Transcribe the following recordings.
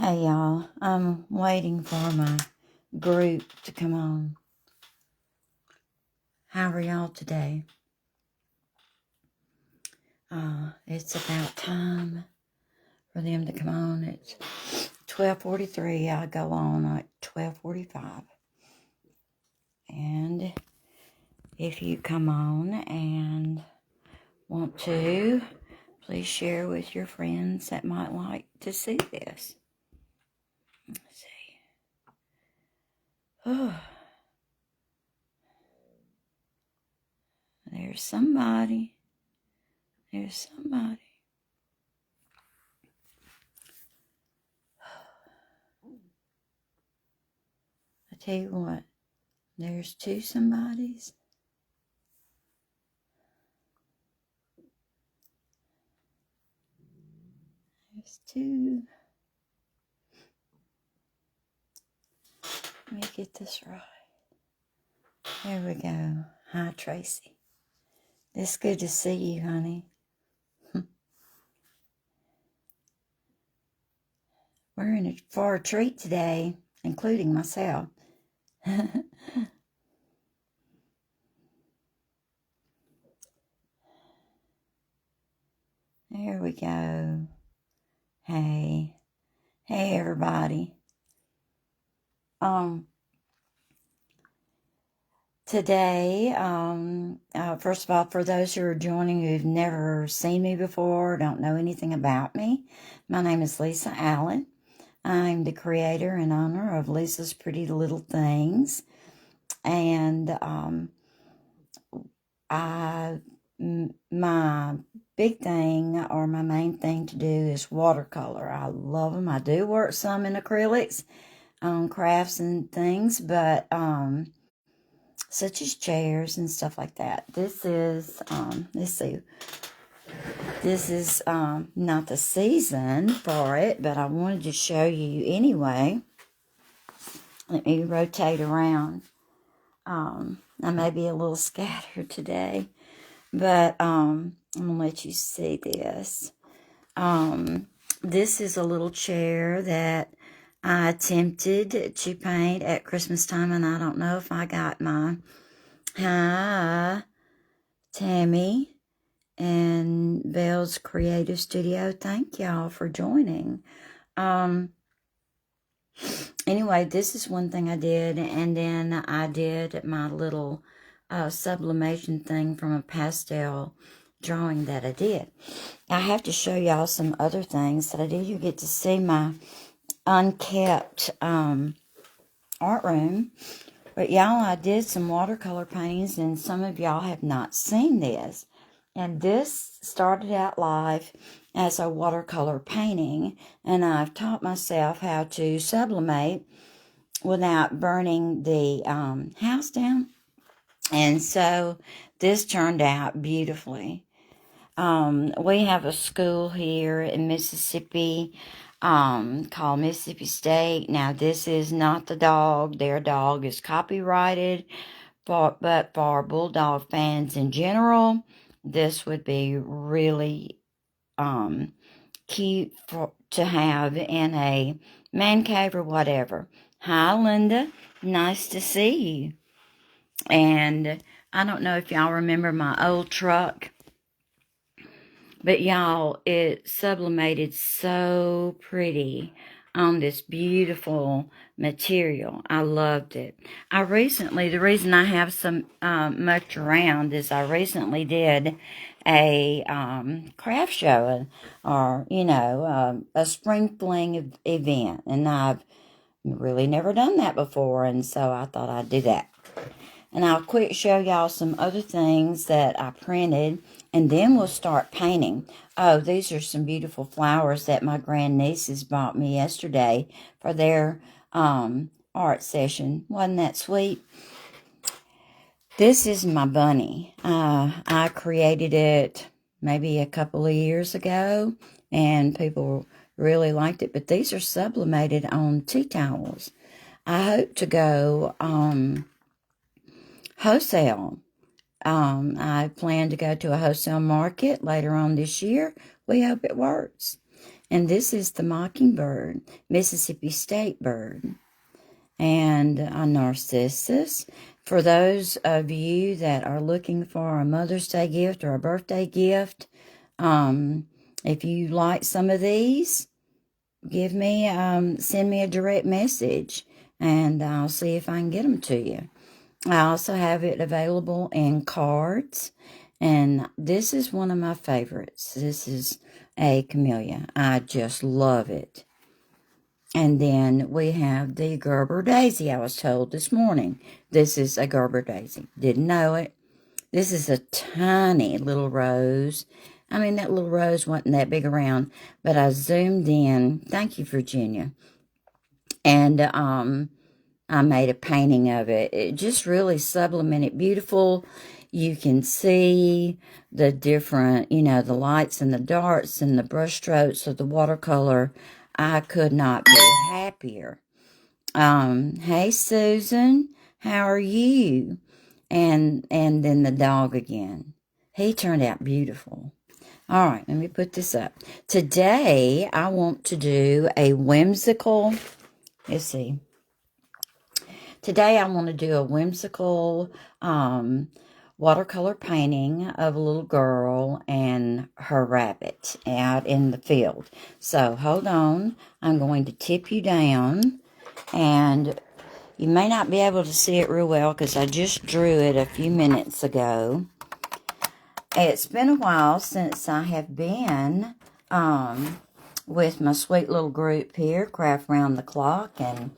Hey y'all, I'm waiting for my group to come on. How are y'all today? It's about time for them to come on. It's 12:43. I go on at 12:45. And if you come on and want to, please share with your friends that might like to see this. Let's see. Oh, there's somebody. There's somebody. I tell you what, there's two somebodies. There's two. Let me get this right. There we go. Hi, Tracy. It's good to see you, honey. We're in for a treat today, including myself. There we go. Hey. Hey, everybody. Today, first of all, for those who are joining who've never seen me before, don't know anything about me, my name is Lisa Allen. I'm the creator and owner of Lisa's Pretty Little Things. And my big thing, or my main thing to do, is watercolor. I love them. I do work some in acrylics on crafts and things, but such as chairs and stuff like that. This is, let's see, this is not the season for it, but I wanted to show you anyway. Let me rotate around. I may be a little scattered today, but I'm going to let you see this. This is a little chair that I attempted to paint at Christmas time, and I don't know if I got my... Hi, Tammy and Belle's Creative Studio. Thank y'all for joining. Anyway, this is one thing I did, and then I did my little sublimation thing from a pastel drawing that I did. I have to show y'all some other things that I did. You get to see my unkept art room. But y'all, I did some watercolor paintings, and some of y'all have not seen this. And this started out live as a watercolor painting, and I've taught myself how to sublimate without burning the house down. And so this turned out beautifully. We have a school here in Mississippi called Mississippi State. Now, this is not the dog. Their dog is copyrighted, but for bulldog fans in general, this would be really cute to have in a man cave or whatever. Hi, Linda. Nice to see you. And I don't know if y'all remember my old truck, but y'all, it sublimated so pretty on this beautiful material. I loved it. The reason I have some much around is I recently did a craft show, or, a spring fling event. And I've really never done that before, and so I thought I'd do that. And I'll quick show y'all some other things that I printed, and then we'll start painting. Oh, these are some beautiful flowers that my grandnieces bought me yesterday for their art session. Wasn't that sweet? This is my bunny. I created it maybe a couple of years ago, and people really liked it. But these are sublimated on tea towels. I hope to go wholesale. I plan to go to a wholesale market later on this year. We hope it works. And this is the mockingbird, Mississippi state bird, and a narcissus. For those of you that are looking for a Mother's Day gift or a birthday gift, if you like some of these, send me a direct message, and I'll see if I can get them to you. I also have it available in cards, and this is one of my favorites. This is a camellia. I just love it. And then we have the Gerber daisy. I was told this morning this is a Gerber daisy. Didn't know it. This is a tiny little rose. I mean, that little rose wasn't that big around, but I zoomed in. Thank you, Virginia. And I made a painting of it. It just really sublimated beautiful. You can see the different, the lights and the darks and the brush strokes of the watercolor. I could not be happier. Hey, Susan, how are you? And then the dog again. He turned out beautiful. All right, let me put this up. Today, I want to do a whimsical, let's see. Today, I want to do a whimsical watercolor painting of a little girl and her rabbit out in the field. So, hold on. I'm going to tip you down, and you may not be able to see it real well because I just drew it a few minutes ago. It's been a while since I have been with my sweet little group here, Craft Round the Clock, and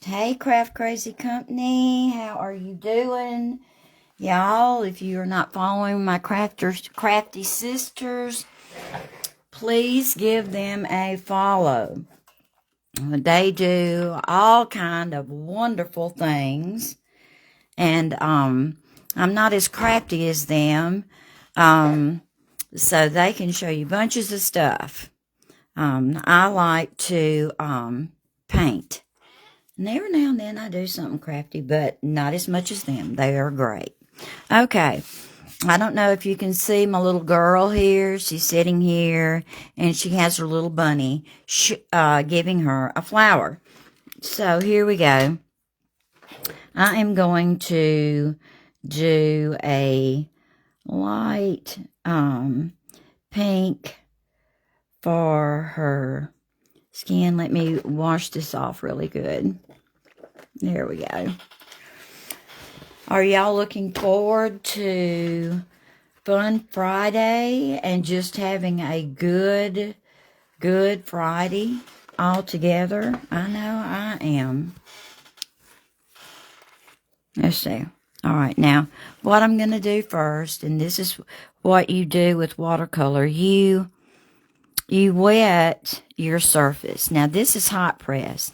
hey, Craft Crazy Company, how are you doing? Y'all, if you are not following my crafty sisters, please give them a follow. They do all kind of wonderful things, and I'm not as crafty as them, so they can show you bunches of stuff. I like to paint. And every now and then I do something crafty, but not as much as them. They are great. Okay. I don't know if you can see my little girl here. She's sitting here, and she has her little bunny giving her a flower. So here we go. I am going to do a light pink for her skin. Let me wash this off really good. There we go. Are y'all looking forward to Fun Friday and just having a good Friday all together? I know I am. Let's see. All right, now, what I'm going to do first, and this is what you do with watercolor, you wet your surface. Now, this is hot press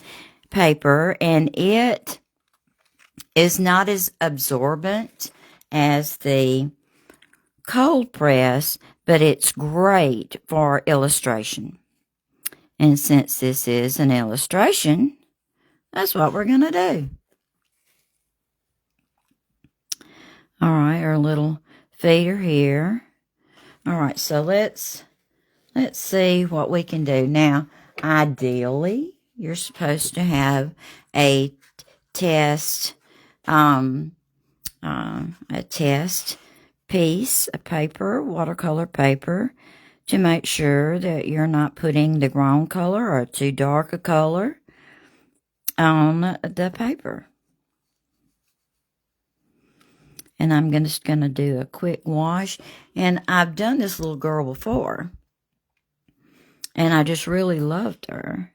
paper, and it is not as absorbent as the cold press, but it's great for illustration. And since this is an illustration, that's what we're going to do. All right, our little feet are here. All right, so let's see what we can do. Now, ideally, you're supposed to have a test piece of paper, watercolor paper, to make sure that you're not putting the wrong color or too dark a color on the paper. And I'm just going to do a quick wash. And I've done this little girl before, and I just really loved her.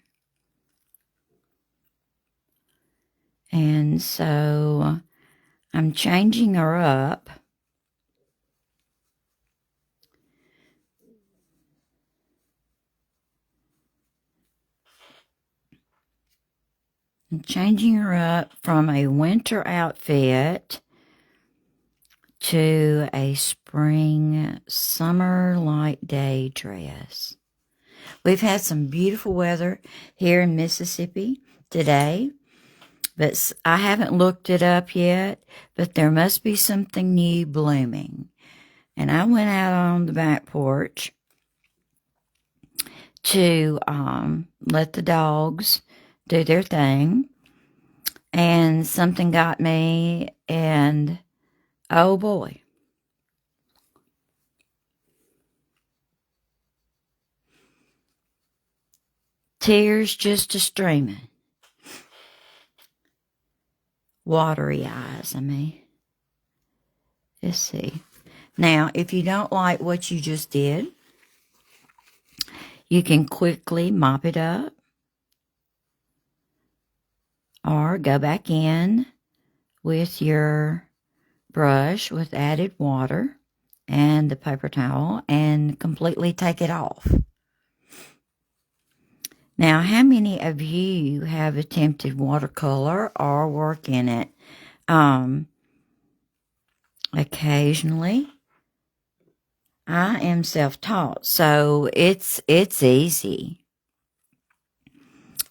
And so I'm changing her up. I'm changing her up from a winter outfit to a spring, summer light day dress. We've had some beautiful weather here in Mississippi today, but I haven't looked it up yet, but there must be something new blooming. And I went out on the back porch, to let the dogs do their thing. And something got me, and oh boy. Tears just a streaming. Watery eyes, I mean. Let's see. Now, if you don't like what you just did, you can quickly mop it up or go back in with your brush with added water and the paper towel and completely take it off. Now, how many of you have attempted watercolor or work in it? Occasionally. I am self-taught, so it's easy.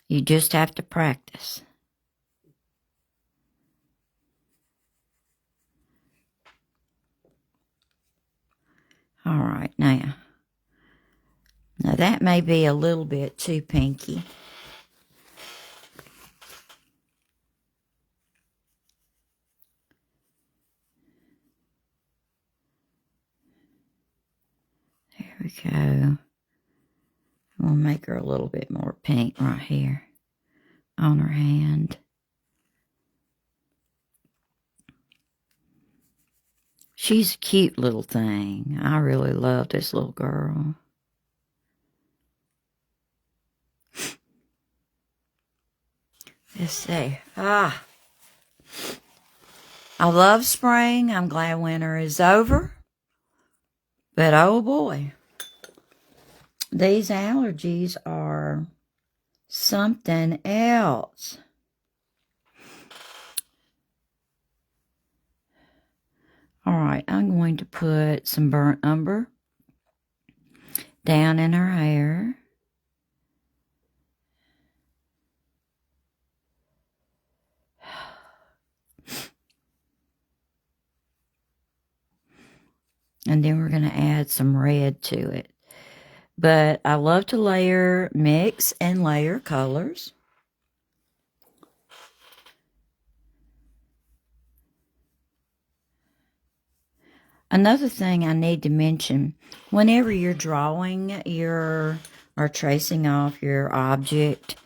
You just have to practice. All right, now that may be a little bit too pinky. There we go. We'll make her a little bit more pink right here on her hand. She's a cute little thing. I really love this little girl. Let's see. I love spring. I'm glad winter is over. But oh boy, these allergies are something else. All right, I'm going to put some burnt umber down in her hair. And then we're going to add some red to it. But I love to mix and layer colors. Another thing I need to mention, whenever you're drawing or tracing off your object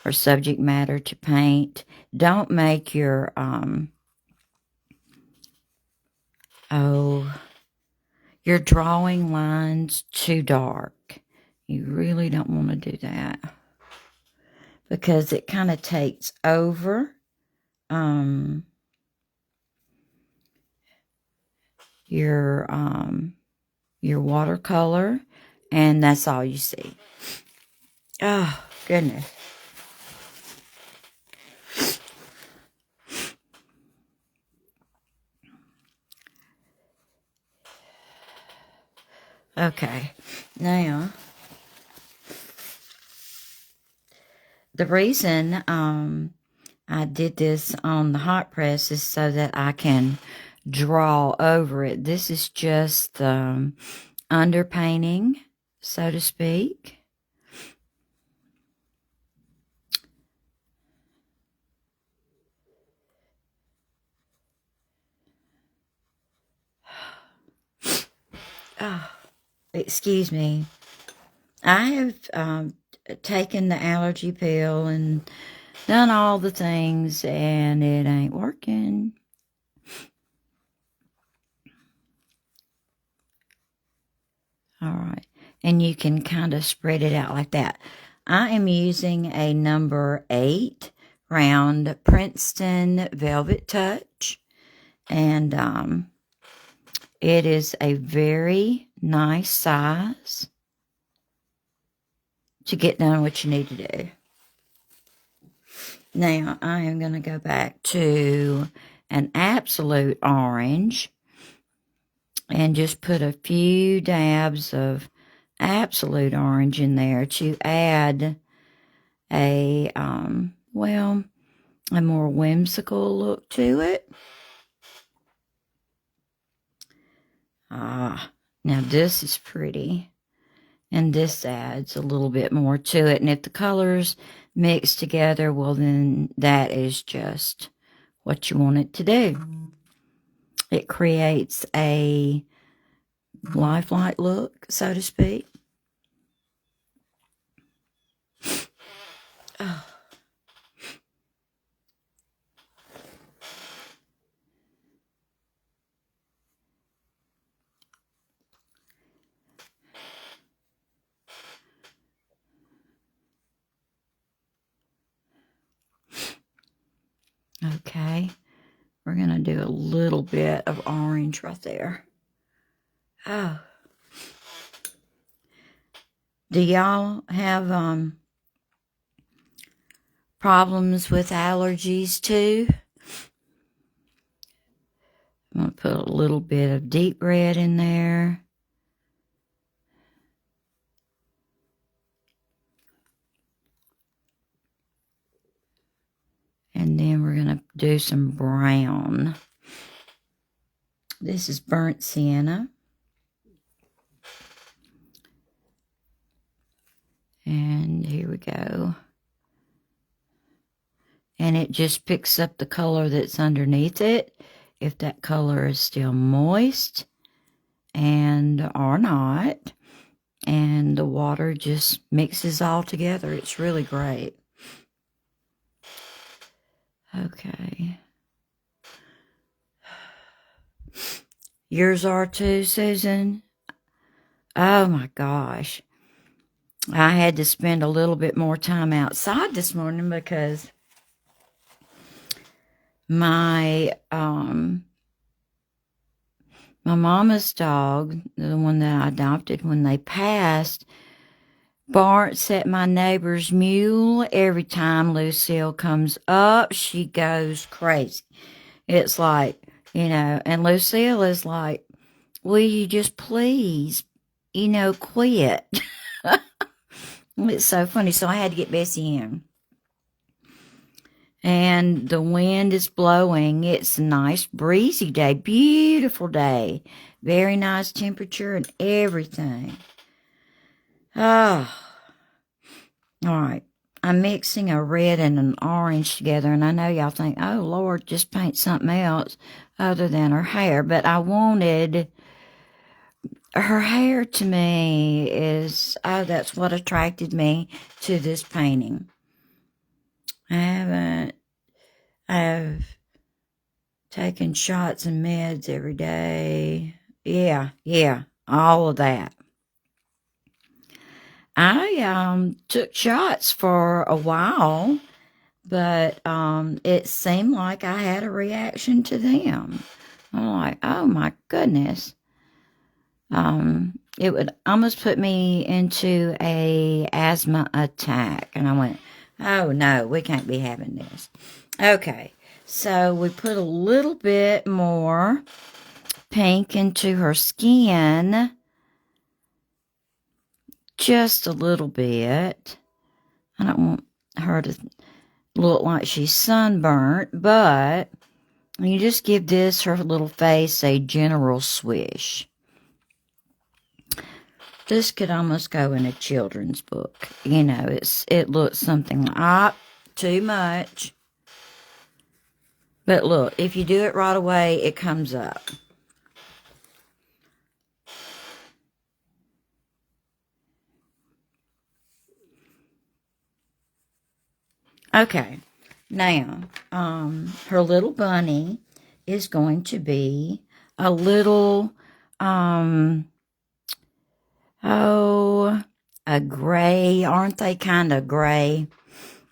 or subject matter to paint, don't make your, your drawing lines too dark. You really don't want to do that because it kind of takes over your watercolor, and that's all you see. Oh, goodness. Okay, now, the reason I did this on the hot press is so that I can draw over it. This is just underpainting, so to speak. Oh, excuse me. I have taken the allergy pill and done all the things, and it ain't working. All right. And you can kind of spread it out like that. I am using a number 8 round Princeton Velvet Touch. And it is a very nice size to get done what you need to do. Now, I am going to go back to an absolute orange and just put a few dabs of absolute orange in there to add a more whimsical look to it. Now this is pretty. And this adds a little bit more to it. And if the colors mix together, well, then that is just what you want it to do. It creates a lifelike look, so to speak. Oh. Okay, we're going to do a little bit of orange right there. Oh. Do y'all have problems with allergies too? I'm going to put a little bit of deep red in there. And then we're going to do some brown. This is burnt sienna. And here we go. And it just picks up the color that's underneath it, if that color is still moist and or not. And the water just mixes all together. It's really great. Okay. Yours are too, Susan? Oh my gosh. I had to spend a little bit more time outside this morning because my mama's dog, the one that I adopted when they passed, barks at my neighbor's mule. Every time Lucille comes up, she goes crazy. It's like, and Lucille is like, will you just please, quit? It's so funny. So I had to get Bessie in. And the wind is blowing. It's a nice breezy day. Beautiful day. Very nice temperature and everything. Oh. All right. I'm mixing a red and an orange together. And I know y'all think, oh, Lord, just paint something else other than her hair. But I wanted... her hair to me is, that's what attracted me to this painting. I've taken shots and meds every day. Yeah, all of that. I took shots for a while, but it seemed like I had a reaction to them. I'm like, oh my goodness. It would almost put me into a asthma attack. And I went, oh no, we can't be having this. Okay, so we put a little bit more pink into her skin. Just a little bit. I don't want her to look like she's sunburnt, but you just give her little face a general swish. This could almost go in a children's book. It looks something like, too much. But look, if you do it right away, it comes up. Okay, now, her little bunny is going to be a little, a gray. Aren't they kind of gray?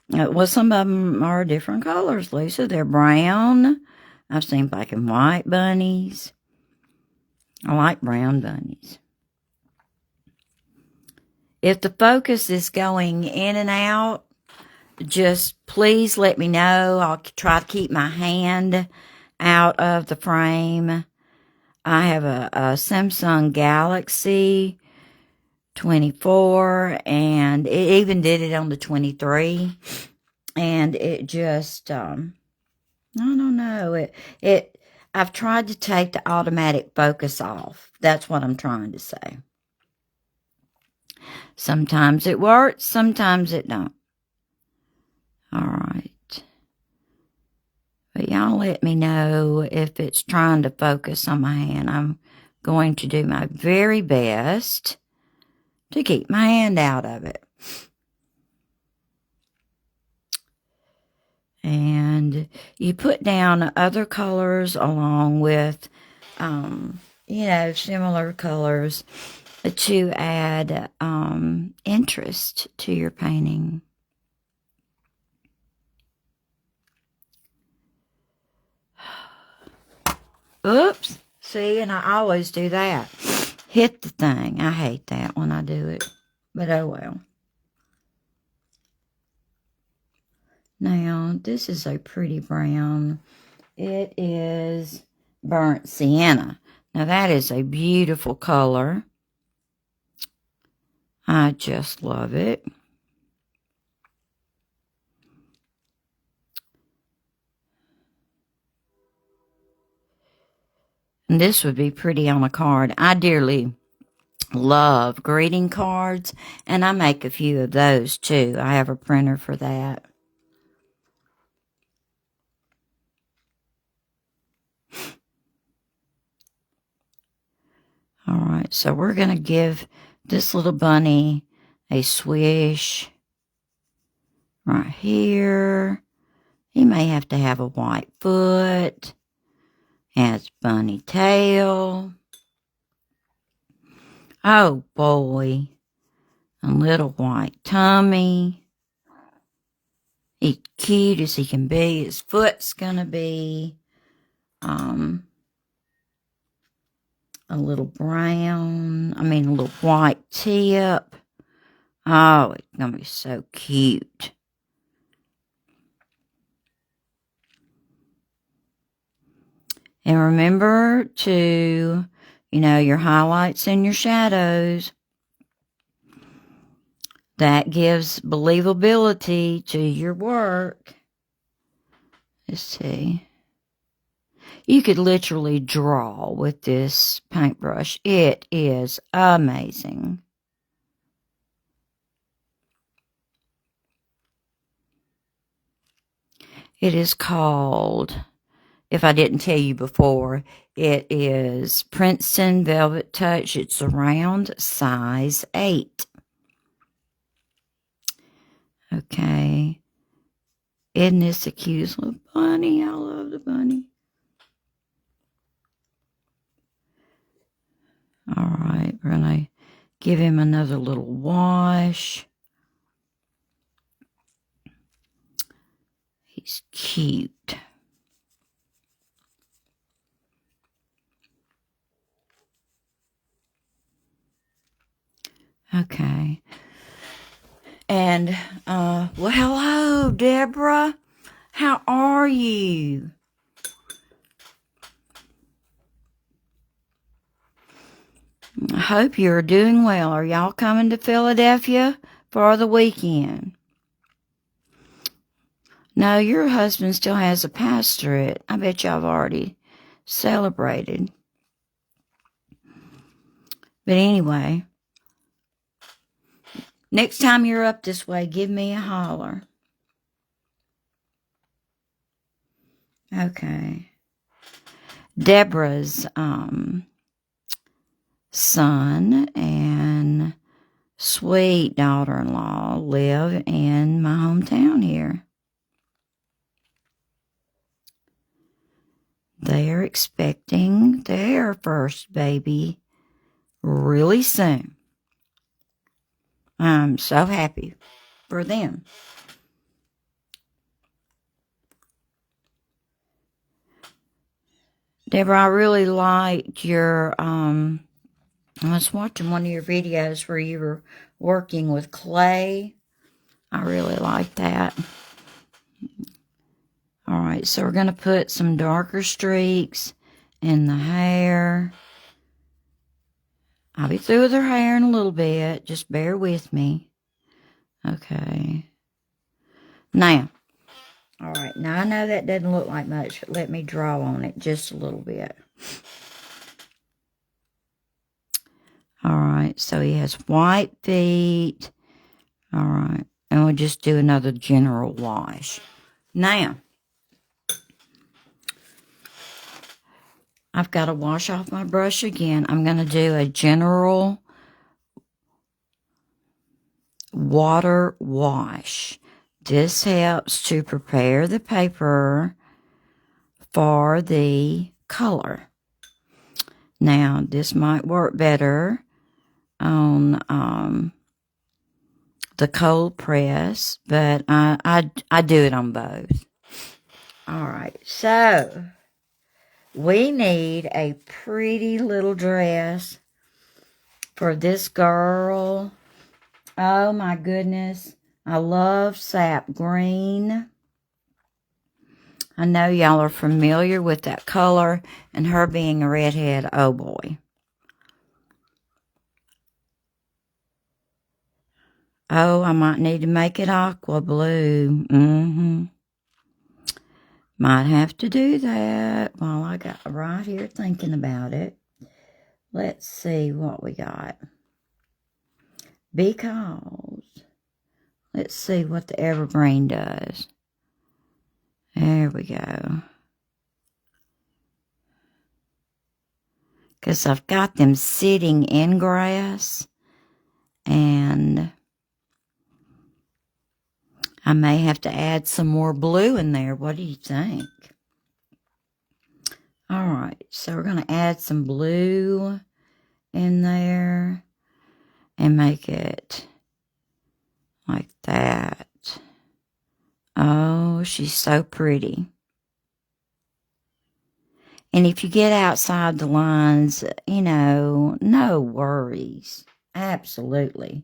Well, some of them are different colors, Lisa. They're brown. I've seen black and white bunnies. I like brown bunnies. If the focus is going in and out, just please let me know. I'll try to keep my hand out of the frame. I have a Samsung Galaxy 24, and it even did it on the 23, and it just, I don't know, I've tried to take the automatic focus off. That's what I'm trying to say. Sometimes it works, sometimes it don't. All right. But y'all let me know if it's trying to focus on my hand. I'm going to do my very best to keep my hand out of it. And you put down other colors along with, similar colors to add interest to your painting. Oops. See, and I always do that. Hit the thing. I hate that when I do it. But oh well. Now, this is a pretty brown. It is burnt sienna. Now, that is a beautiful color. I just love it. And this would be pretty on a card. I dearly love greeting cards, and I make a few of those too. I have a printer for that. All right, so we're going to give this little bunny a swish right here. He may have to have a white foot. Has bunny tail. Oh boy. A little white tummy. He's cute as he can be. His foot's gonna be a little brown. A little white tip. Oh, it's gonna be so cute. And remember to, your highlights and your shadows. That gives believability to your work. Let's see. You could literally draw with this paintbrush. It is amazing. It is called, if I didn't tell you before, it is Princeton Velvet Touch. It's around size 8. Okay. Isn't this the cutest little bunny? I love the bunny. All right. We're going to give him another little wash. He's cute. Okay. And, well, hello, Deborah. How are you? I hope you're doing well. Are y'all coming to Philadelphia for the weekend? No, your husband still has a pastorate. I bet y'all have already celebrated. But anyway, next time you're up this way, give me a holler. Okay. Deborah's son and sweet daughter-in-law live in my hometown here. They are expecting their first baby really soon. I'm so happy for them. Deborah, I really liked your, I was watching one of your videos where you were working with clay. I really liked that. All right, so we're going to put some darker streaks in the hair. I'll be through with her hair in a little bit. Just bear with me. Okay. Now, all right, now I know that doesn't look like much, but let me draw on it just a little bit. All right, so he has white feet. All right, and we'll just do another general wash. Now, I've got to wash off my brush again. I'm going to do a general water wash. This helps to prepare the paper for the color. Now, this might work better on the cold press, but I do it on both. All right, so we need a pretty little dress for this girl. Oh my goodness, I love sap green. I know y'all are familiar with that color, and her being a redhead, oh boy. Oh, I might need to make it aqua blue. Might have to do that while I got right here thinking about it. Let's see what we got. Because, let's see what the evergreen does. There we go. Because I've got them sitting in grass, and I may have to add some more blue in there. What do you think? All right, so we're going to add some blue in there and make it like that. Oh, she's so pretty. And if you get outside the lines, you know, no worries. Absolutely.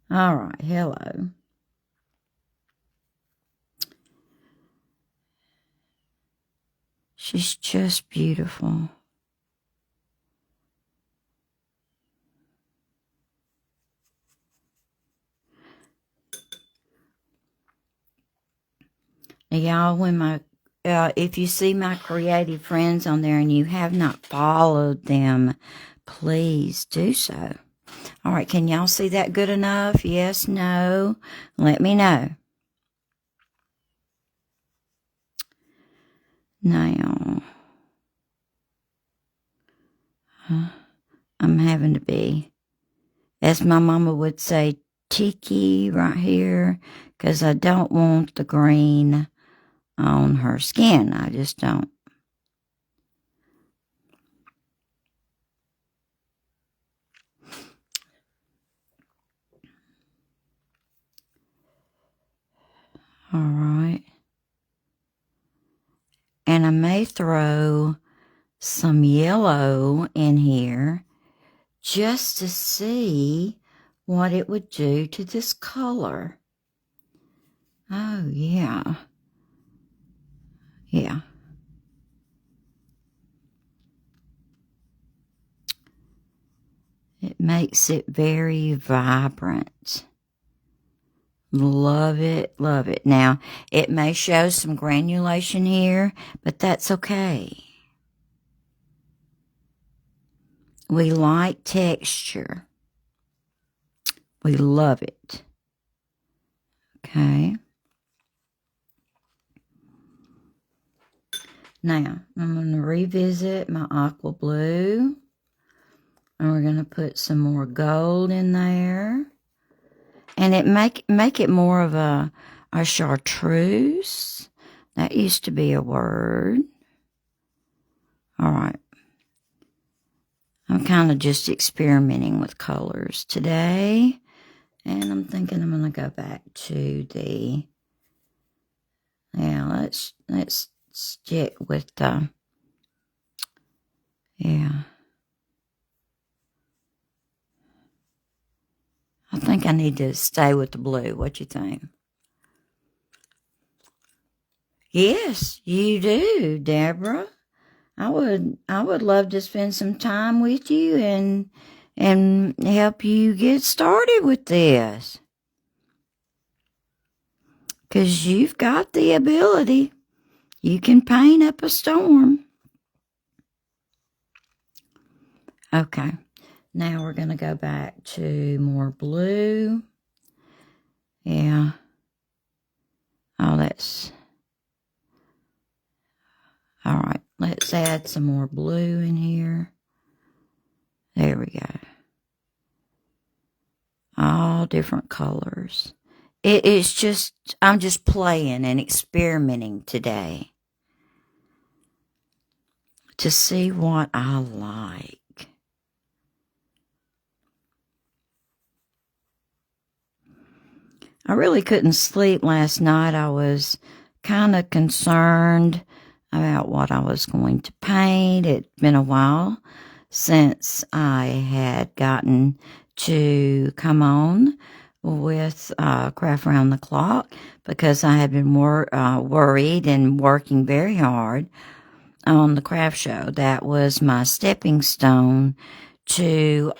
All right, hello. She's just beautiful. Now, y'all, when if you see my creative friends on there and you have not followed them, please do so. All right, can y'all see that good enough? Yes, no? Let me know. Now, I'm having to be, as my mama would say, tiki right here, because I don't want the green on her skin. I just don't. All right. And I may throw some yellow in here just to see what it would do to this color. Oh, yeah. Yeah. It makes it very vibrant. Love it, love it. Now, it may show some granulation here, but that's okay. We like texture. We love it. Okay. Now, I'm going to revisit my aqua blue. And we're going to put some more gold in there. And it make it more of a chartreuse. That used to be a word. All right. I'm kind of just experimenting with colors today. And I'm thinking I'm going to go back to the, yeah, let's stick with the, yeah. I think I need to stay with the blue. What you think? Yes, you do, Deborah. I would love to spend some time with you and help you get started with this. 'Cause you've got the ability. You can paint up a storm. Okay. Now we're going to go back to more blue. Yeah. Oh, that's... All right. Let's add some more blue in here. There we go. All different colors. It's just, I'm just playing and experimenting today to see what I like. I really couldn't sleep last night. I was kind of concerned about what I was going to paint. It'd been a while since I had gotten to come on with Craft Around the Clock because I had been worried and working very hard on the craft show. That was my stepping stone to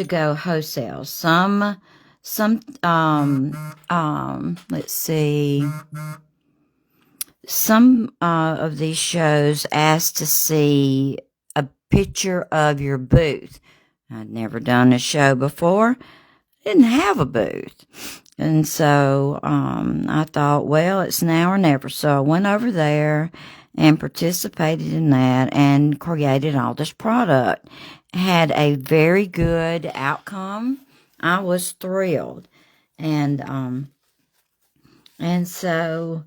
go wholesale. Let's see. Some of these shows asked to see a picture of your booth. I'd never done a show before. Didn't have a booth. And so I thought, well, it's now or never. So I went over there and participated in that and created all this product. Had a very good outcome. I was thrilled. And so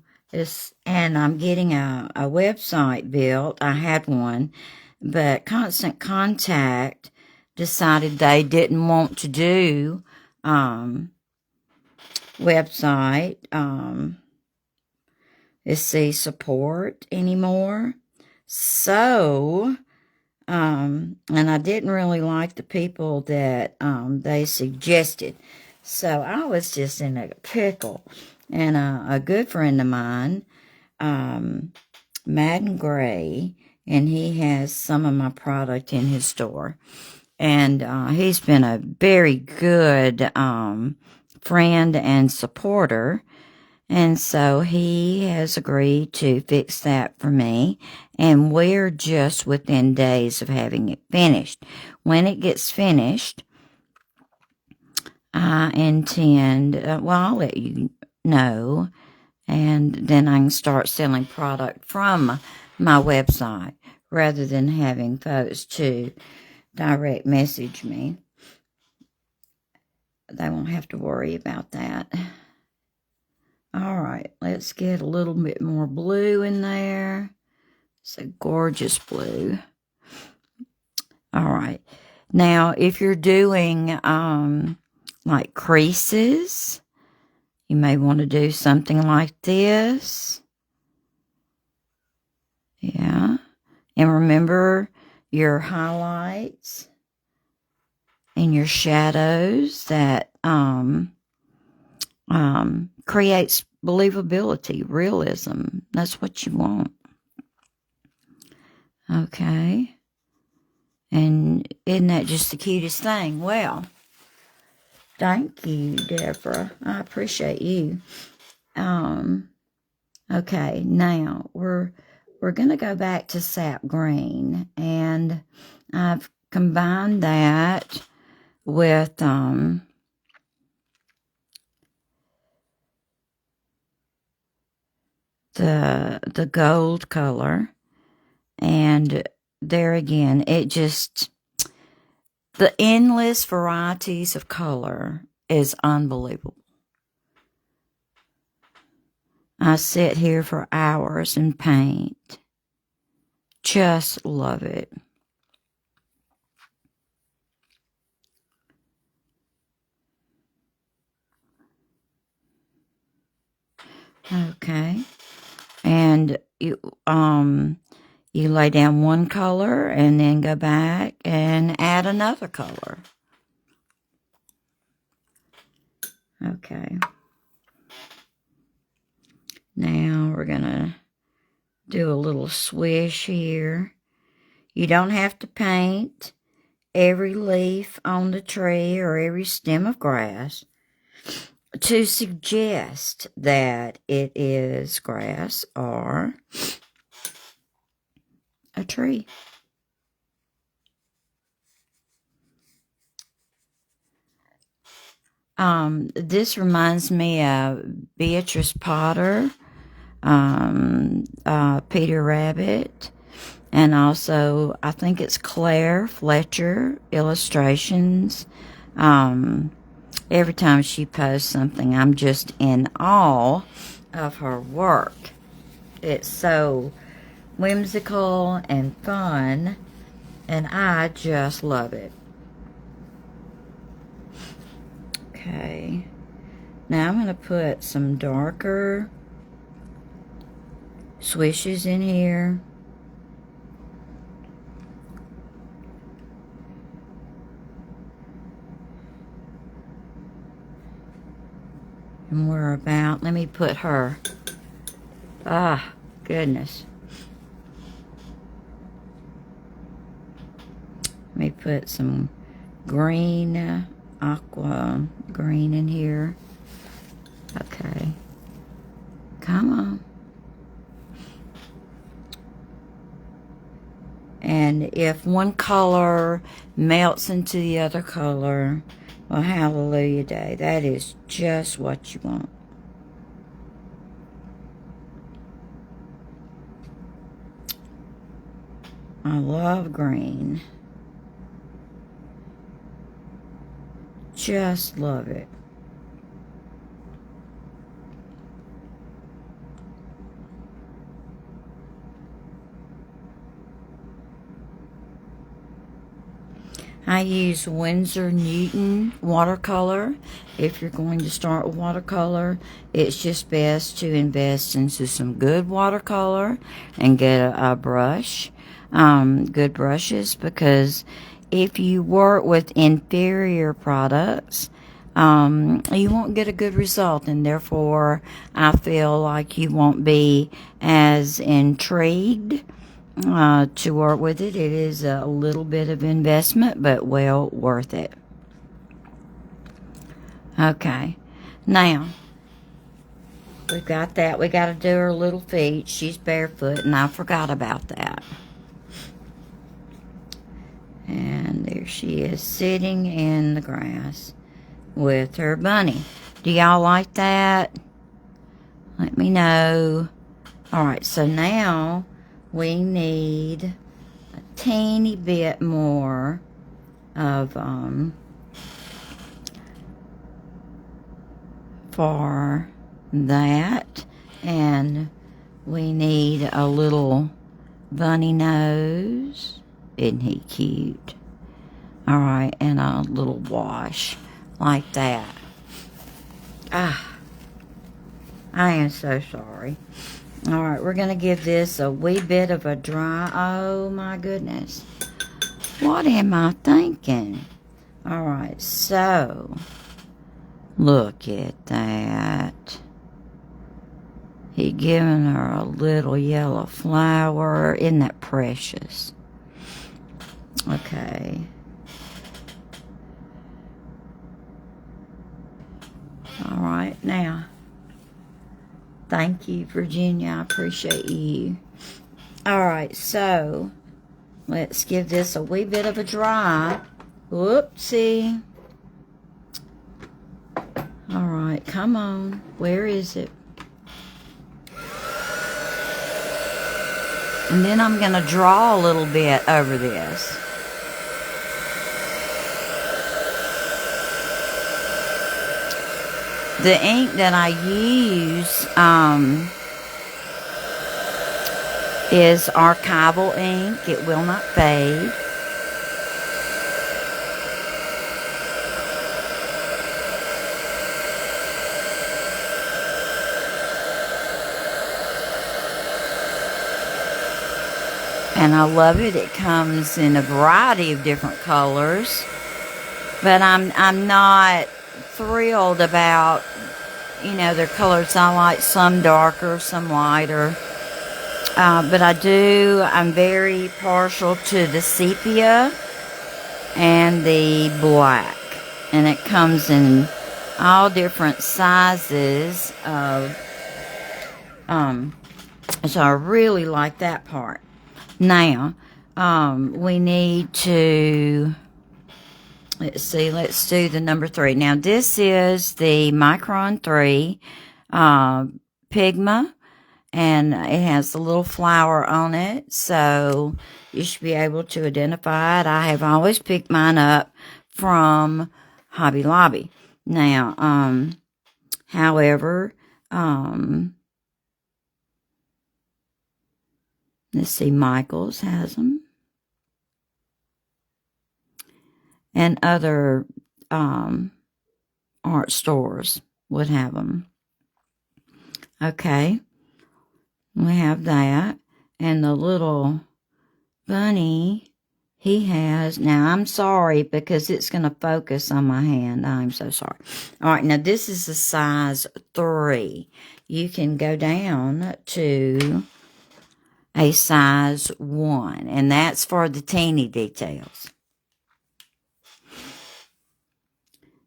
and I'm getting a website built. I had one, but Constant Contact decided they didn't want to do website support anymore. So and I didn't really like the people that they suggested. So I was just in a pickle. And a good friend of mine, Madden Gray, and he has some of my product in his store. And he's been a very good friend and supporter. And so he has agreed to fix that for me. And we're just within days of having it finished. When it gets finished, I intend, I'll let you know, and then I can start selling product from my website rather than having folks to direct message me. They won't have to worry about that. All right, let's get a little bit more blue in there. It's a gorgeous blue. All right. Now, if you're doing like creases, you may want to do something like this. Yeah. And remember your highlights and your shadows. That creates believability, realism. That's what you want. Okay. And isn't that just the cutest thing? Well, thank you, Deborah. I appreciate you. Okay, now we're going to go back to sap green, and I've combined that with the gold color, and there again, it just, the endless varieties of color is unbelievable. I sit here for hours and paint. Just love it. Okay. And you lay down one color and then go back and add another color. Okay. Now we're going to do a little swish here. You don't have to paint every leaf on the tree or every stem of grass to suggest that it is grass or a tree. This reminds me of Beatrice Potter, Peter Rabbit, and also I think it's Claire Fletcher Illustrations. Every time she posts something, I'm just in awe of her work. It's so whimsical and fun, and I just love it. Okay, now I'm going to put some darker swishes in here. And we're about, let me put her, goodness. Let me put some green, aqua green in here. Okay. Come on. And if one color melts into the other color, well, hallelujah day. That is just what you want. I love green. Just love it. I use Winsor Newton watercolor. If you're going to start with watercolor, it's just best to invest into some good watercolor and get a brush, good brushes, because if you work with inferior products, you won't get a good result, and therefore I feel like you won't be as intrigued to work with it. It is a little bit of investment, but well worth it. Okay, now we've got that. We got to do her little feet. She's barefoot, and I forgot about that. And there she is sitting in the grass with her bunny. Do y'all like that? Let me know. All right, so now we need a teeny bit more of for that, and we need a little bunny nose. Isn't he cute? All right, and a little wash like that. I am so sorry. All right, we're going to give this a wee bit of a dry. Oh, my goodness. What am I thinking? All right, so look at that. He giving her a little yellow flower. Isn't that precious? Okay. All right, now. Thank you, Virginia. I appreciate you. All right, so let's give this a wee bit of a dry. Whoopsie. All right, come on. Where is it? And then I'm going to draw a little bit over this. The ink that I use is archival ink. It will not fade. And I love it. It comes in a variety of different colors. But I'm not thrilled about, you know, their colors. I like some darker, some lighter. But I'm very partial to the sepia and the black. And it comes in all different sizes of, so I really like that part. Now, we need to, let's see, let's do the number 3. Now, this is the Micron 3 Pigma, and it has a little flower on it, so you should be able to identify it. I have always picked mine up from Hobby Lobby. Now, however, let's see, Michael's has them. And other art stores would have them. Okay. We have that. And the little bunny he has. Now, I'm sorry because it's going to focus on my hand. I'm so sorry. All right. Now, this is a size 3. You can go down to a size 1. And that's for the teeny details.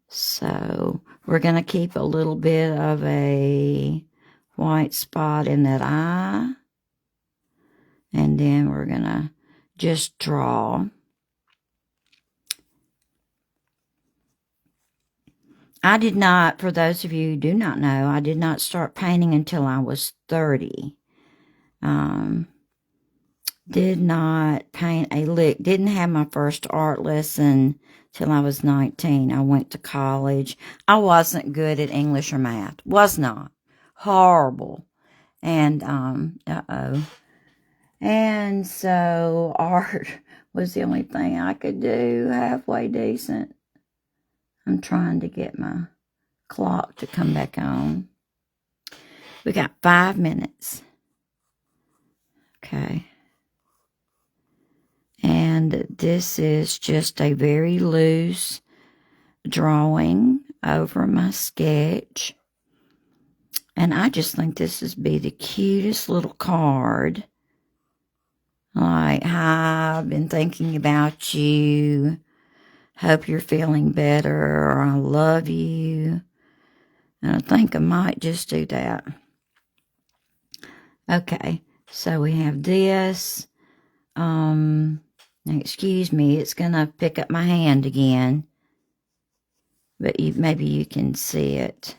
So we're going to keep a little bit of a white spot in that eye. And then we're going to just draw. I did not, for those of you who do not know, I did not start painting until I was 30. Did not paint a lick. Didn't have my first art lesson till I was 19. I went to college. I wasn't good at English or math. Was not. Horrible. And, And so art was the only thing I could do halfway decent. I'm trying to get my clock to come back on. We got 5 minutes. Okay. And this is just a very loose drawing over my sketch. And I just think this would be the cutest little card. Like, hi, I've been thinking about you. Hope you're feeling better. Or I love you. And I think I might just do that. Okay, so we have this. Excuse me, it's going to pick up my hand again. But maybe you can see it.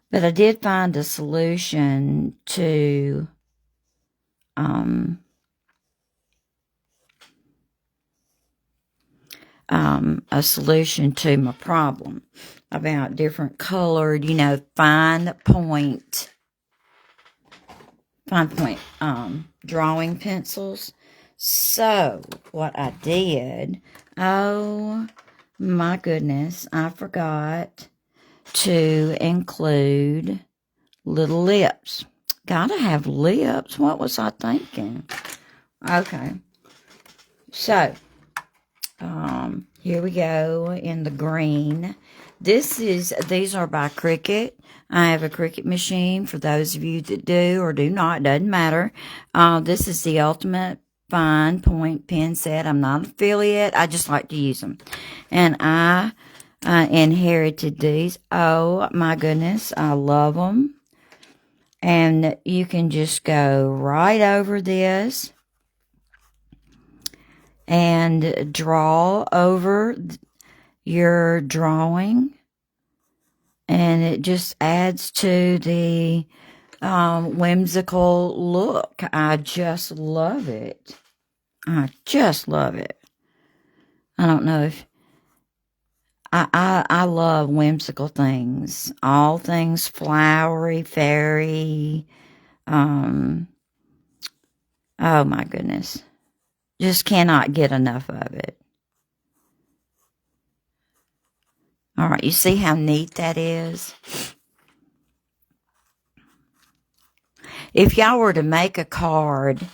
But I did find a solution to my problem about different colored, fine point drawing pencils. So what I did, oh my goodness, I forgot to include little lips. Gotta have lips. What was I thinking? Okay. So, here we go in the green. These are by Cricut. I have a Cricut machine for those of you that do or do not. Doesn't matter. This is the Ultimate Fine Point Pen Set. I'm not an affiliate. I just like to use them. And I inherited these. Oh, my goodness. I love them. And you can just go right over this and draw over your drawing. And it just adds to the whimsical look. I just love it. I just love it. I don't know if... I love whimsical things. All things flowery, fairy. Oh my goodness. Just cannot get enough of it. All right, you see how neat that is? If y'all were to make a card,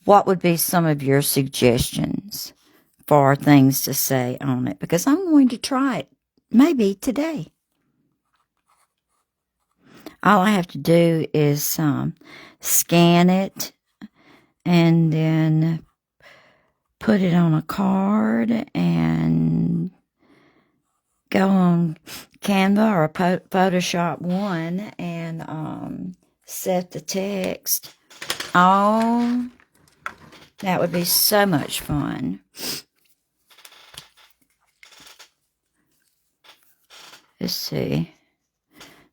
what would be some of your suggestions for things to say on it? Because I'm going to try it maybe today. All I have to do is scan it and then put it on a card and go on Canva or Photoshop One and set the text. Oh, that would be so much fun. Let's see.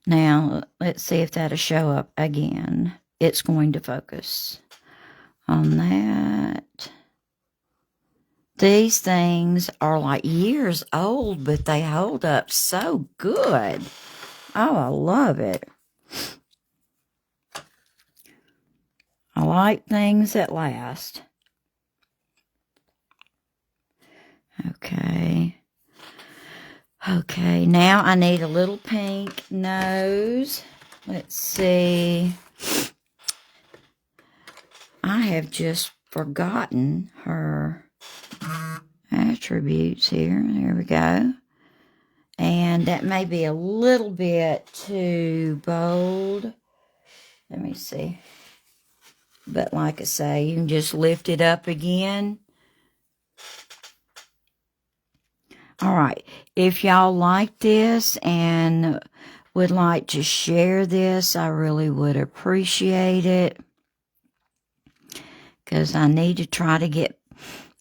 Now, let's see if that'll show up again. It's going to focus on that. These things are like years old, but they hold up so good. Oh, I love it. I like things that last. Okay. Okay, now I need a little pink nose. Let's see. I have just forgotten her attributes here. There we go. And that may be a little bit too bold. Let me see. But like I say, you can just lift it up again. All right. If y'all like this and would like to share this, I really would appreciate it. Because I need to try to get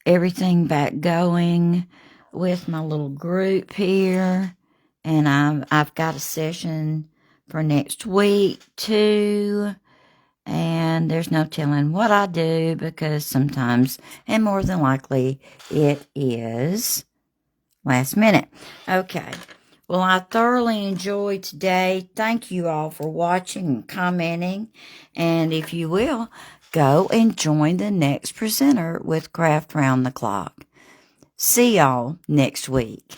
everything back going with my little group here. And I've got a session for next week too. And there's no telling what I do because sometimes, and more than likely, it is last minute. Okay. Well, I thoroughly enjoyed today. Thank you all for watching and commenting. And if you will, go and join the next presenter with Craft Round the Clock. See y'all next week.